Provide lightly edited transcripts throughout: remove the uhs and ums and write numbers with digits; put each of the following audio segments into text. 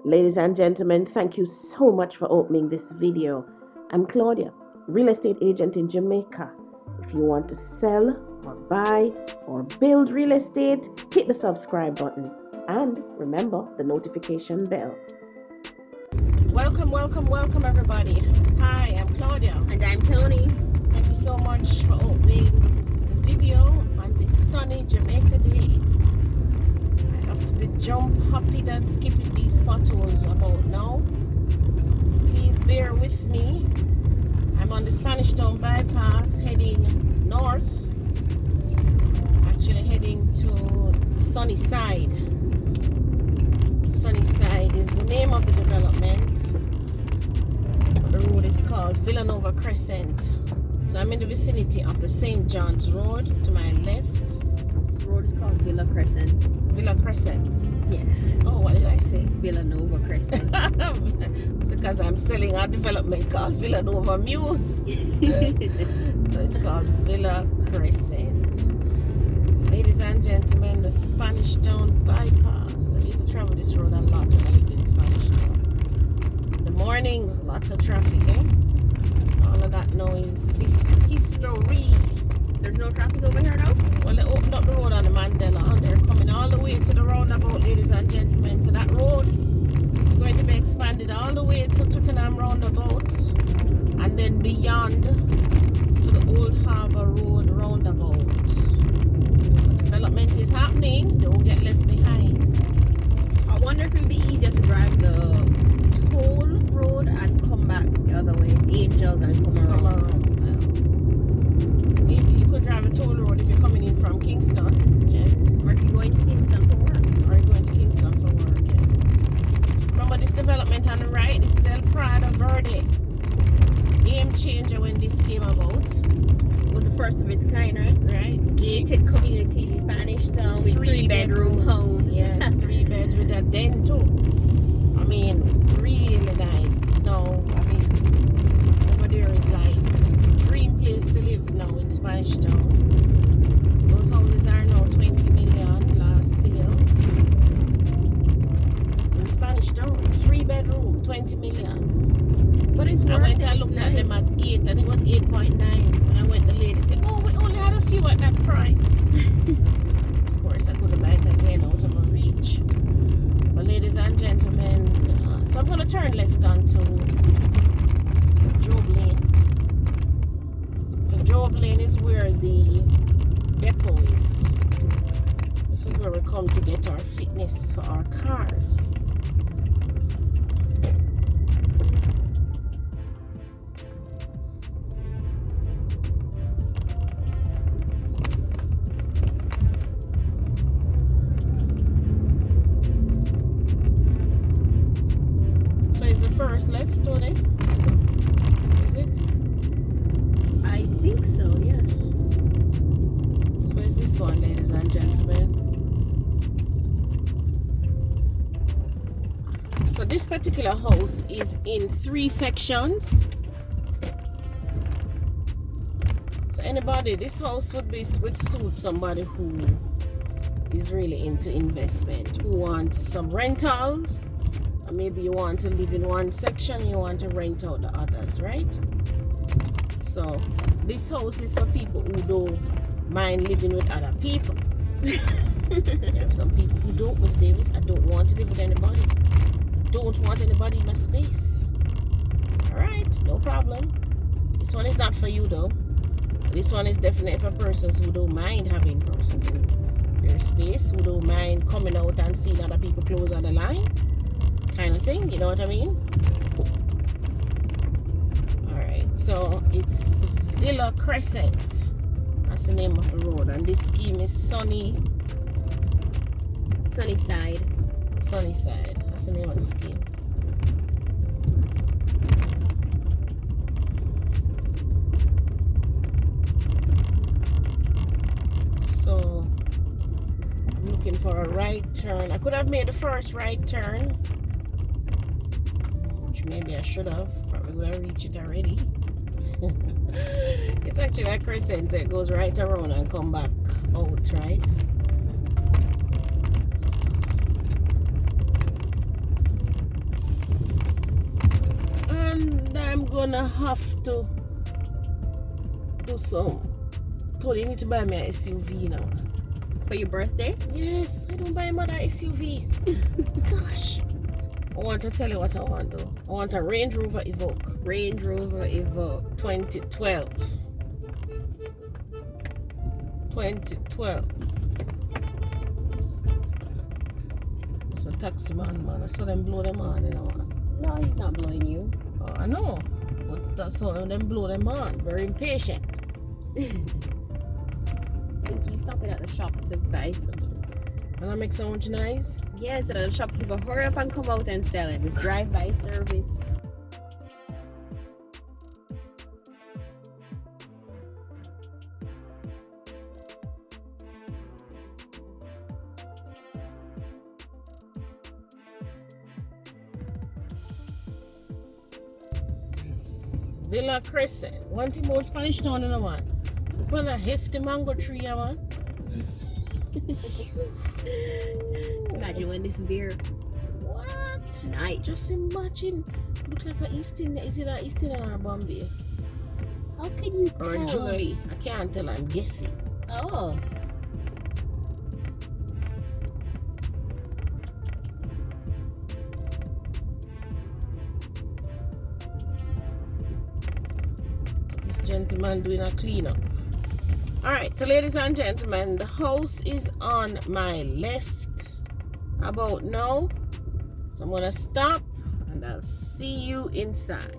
Ladies and gentlemen, thank you so much for opening this video. I'm Claudia, real estate agent in Jamaica. If you want to sell or buy or build real estate, hit the subscribe button and remember the notification bell. Welcome everybody. Hi, I'm Claudia. And I'm Tony. Thank you so much for opening the video on this sunny Jamaica day. I have to be jump, hopping and skipping these potholes about now. So please bear with me. I'm on the Spanish Town bypass heading north. Actually heading to Sunnyside. Sunnyside is the name of the development. The road is called Villanova Crescent. So I'm in the vicinity of the St. John's Road to my left. The road is called Villa Crescent. Villa Crescent. Yes. Oh, what did I say? Villanova Crescent. It's because I'm selling a development called Villanova Muse. So it's called Villa Crescent. Ladies and gentlemen, the Spanish Town bypass. I used to travel this road a lot when I lived in Spanish Town. In the mornings, lots of traffic, eh? All of that now is history. There's no traffic over here now? Well, they opened up the road on the Mandela and they're coming all the way to the roundabout, ladies and gentlemen. So that road is going to be expanded all the way to Twickenham roundabout and then beyond to the Old Harbour Road roundabout. Development is happening. Don't get left behind. I wonder if it would be easier to drive the toll road and come back the other way, Angels, and come around. Maybe you could drive a toll road if you're coming in from Kingston. Yes. Or if you're going to Kingston for work. Or you're going to Kingston for work. Yeah. Remember this development on the right? This is El Prado Verde. Game changer when this came about. It was the first of its kind, right? Right. Gated community, Spanish Town with 3-bedroom homes. Yes, 3 beds with a den too. I mean, really nice. No, I mean, over there is like dream place to live now in Spanish Town. Those houses are now 20 million last sale. In Spanish Town, 3-bedroom, 20 million. But it's I worth went it, and looked it's at them nice. at 8 and it was 8.9. When I went, the lady said, oh, we only had a few at that price. Of course, I couldn't buy it again out of my reach. But ladies and gentlemen, so I'm going to turn left onto Job Lane. So Job Lane is where the depot is. This is where we come to get our fitness for our cars. So is the first left, Tony? Is it? I think so, yes. So it's this one, ladies and gentlemen. So this particular house is in 3 sections. So anybody, this house would suit somebody who is really into investment, who wants some rentals, or maybe you want to live in one section, you want to rent out the others, right? So this house is for people who don't mind living with other people. There are some people who don't, Miss Davis, I don't want to live with anybody. Don't want anybody in my space. Alright, no problem. This one is not for you though. This one is definitely for persons who don't mind having persons in their space, who don't mind coming out and seeing other people close on the line. Kind of thing, you know what I mean? Alright, so it's Villa Crescent. That's the name of the road. And this scheme is Sunnyside. Sunnyside. That's the name of the scheme. So I'm looking for a right turn. I could have made the first right turn, which maybe I should have. Probably would have reached it already. It's actually a crescent. It goes right around and come back out, right? gonna have to do some. Told you need to buy me a SUV now. For your birthday? Yes, I don't buy mother SUV. Gosh. I want to tell you what I want though. I want a Range Rover Evoque. Range Rover Evoque. 2012. 2012. It's a taxi man. I saw them blow them on, you know. No, he's not blowing you. Oh, I know. But that's how them blow them on. Very impatient. I think he's stopping at the shop to buy something. And that makes so much noise. Yes, and the shopkeeper hurry up and come out and sell it. This drive-by service. Villa Crescent. One thing about Spanish Town, you know, man. What a hefty mango tree, yeah, man. Imagine when this beer. What? Nice. Just imagine. Look like an East Indian. Is it an East Indian or a Bombay? How can you Or tell? Julie. I can't tell. I'm guessing. Oh. This gentleman doing a cleanup. Alright, so ladies and gentlemen, the house is on my left about now. So I'm going to stop and I'll see you inside.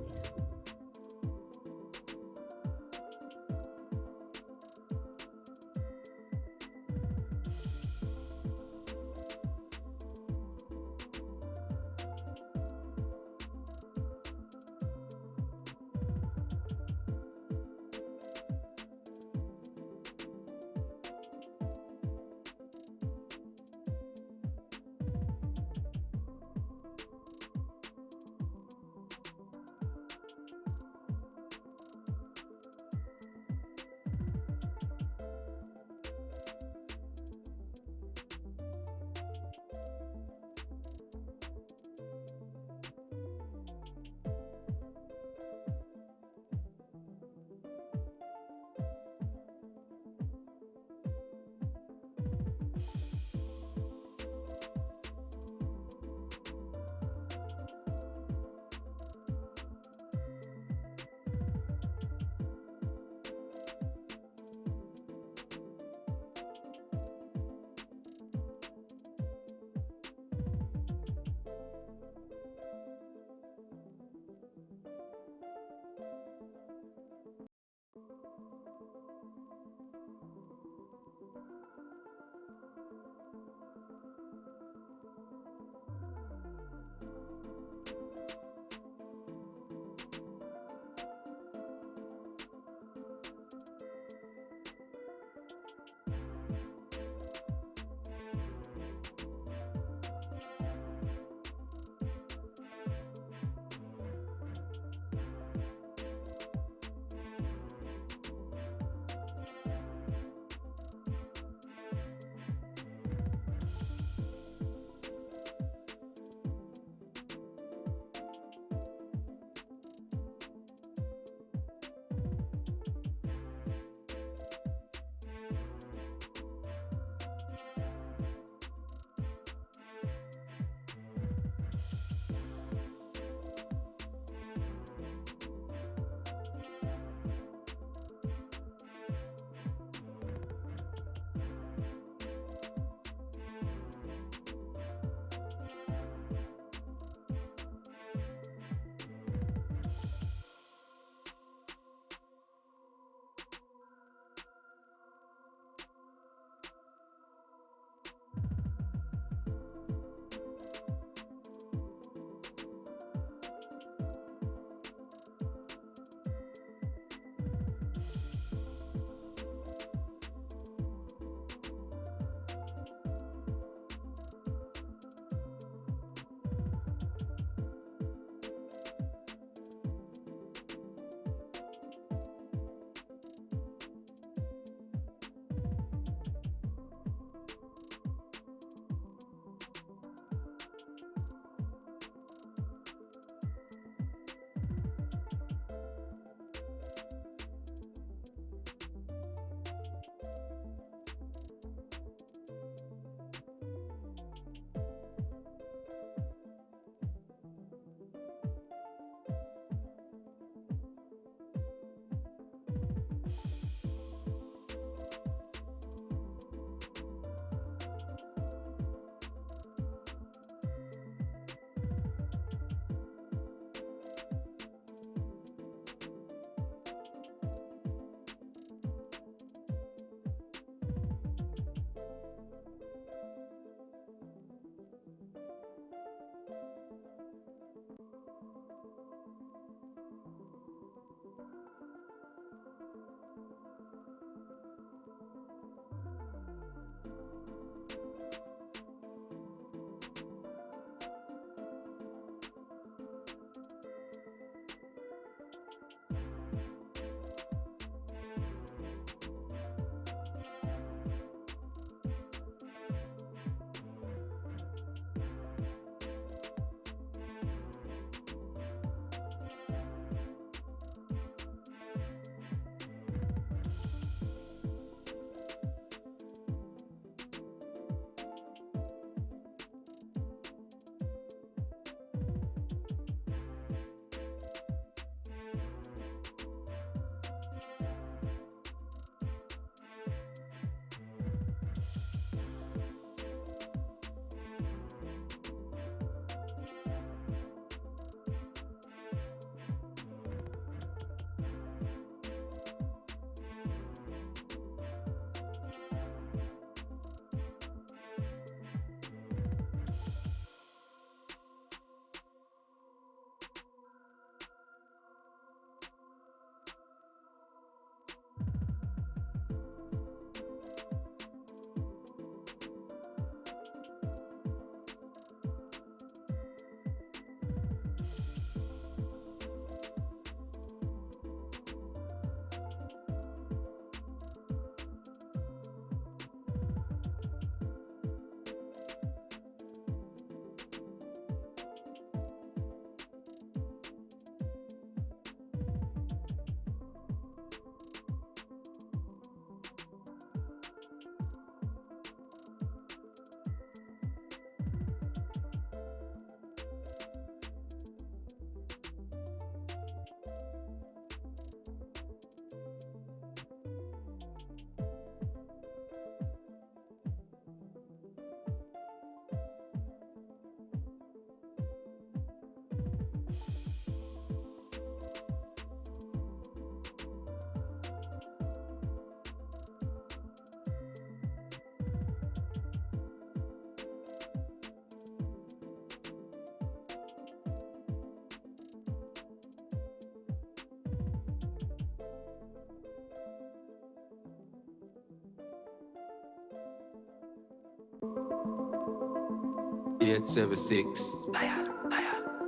876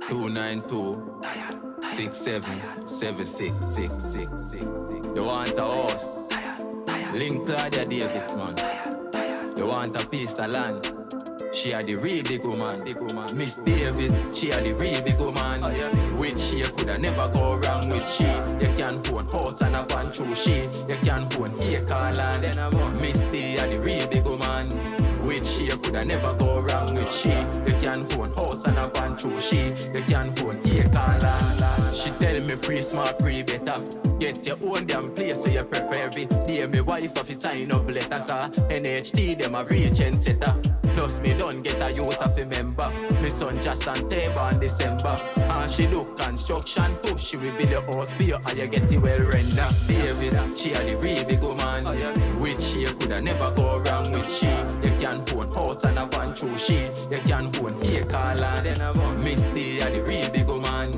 292 677666. You want a house? Link Claudia Davis, man. You want a piece of land? She are the real big woman. Miss Davis, she are the real big woman. With she, you coulda never go wrong with she. You can own house and a van through she. You can own acre land. Miss D are the real big woman. With she, you coulda never go wrong with she. You can own house and a van through she. You can own acre land. She tell me pre-smart, pre-better. Get your own damn place so you prefer every day. Me wife if you sign up letter car. NHT them a real trend setter. Plus me don't get a youth of a member. Me son just on table in December. And she do construction too. She will be the house for you and you get it well rendered. Davis, she are the real big woman. With she you coulda never go wrong with she. You can own house and a van through she. You can own acre land. Miss D are the real big woman.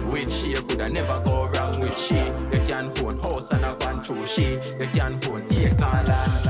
With she you coulda never go wrong with she. You can own house and a van through she. You can own acre land.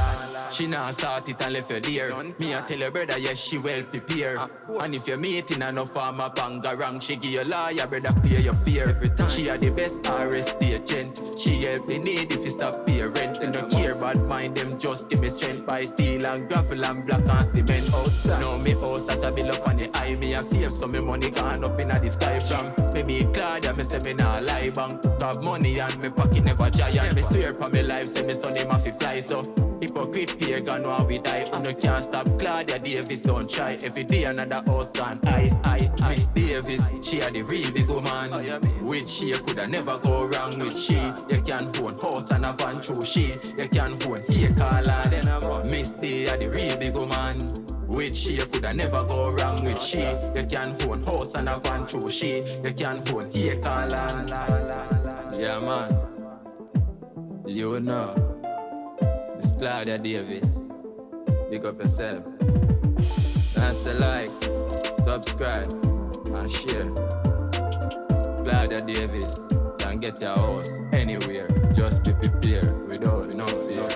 She now start it and left you there. Me I tell your brother, yes, she well prepared. And if you're meeting and no farmer panga wrong, she give you lawyer, brother, clear your fear. She are the best RST agent. She help the need if you stop pay rent. They don't care about mind them, just give me strength by steel and gravel and black and cement out. Now me house that I build up on the eye. Me I save some me money gone up in the sky from. Me meet Claudia, me say me nah lie bank. Got money and me pocket never giant. Me swear for me life, say me son him have to fly so. Hypocrite pagan while we die. You can't stop Claudia Davis, don't try. Every day another house gone. I Miss Davis, she are the real big woman. With she you coulda never go wrong with she. You can own house and a van through she. You can own acre land. Miss D are the real big woman. With she you coulda never go wrong with she. You can own house and a van through she. You can own acre land. Yeah man, you know. It's Claudia Davis. Pick up yourself. That's a like, subscribe, and share. Claudia Davis. Can get your house anywhere. Just be prepared without no fear.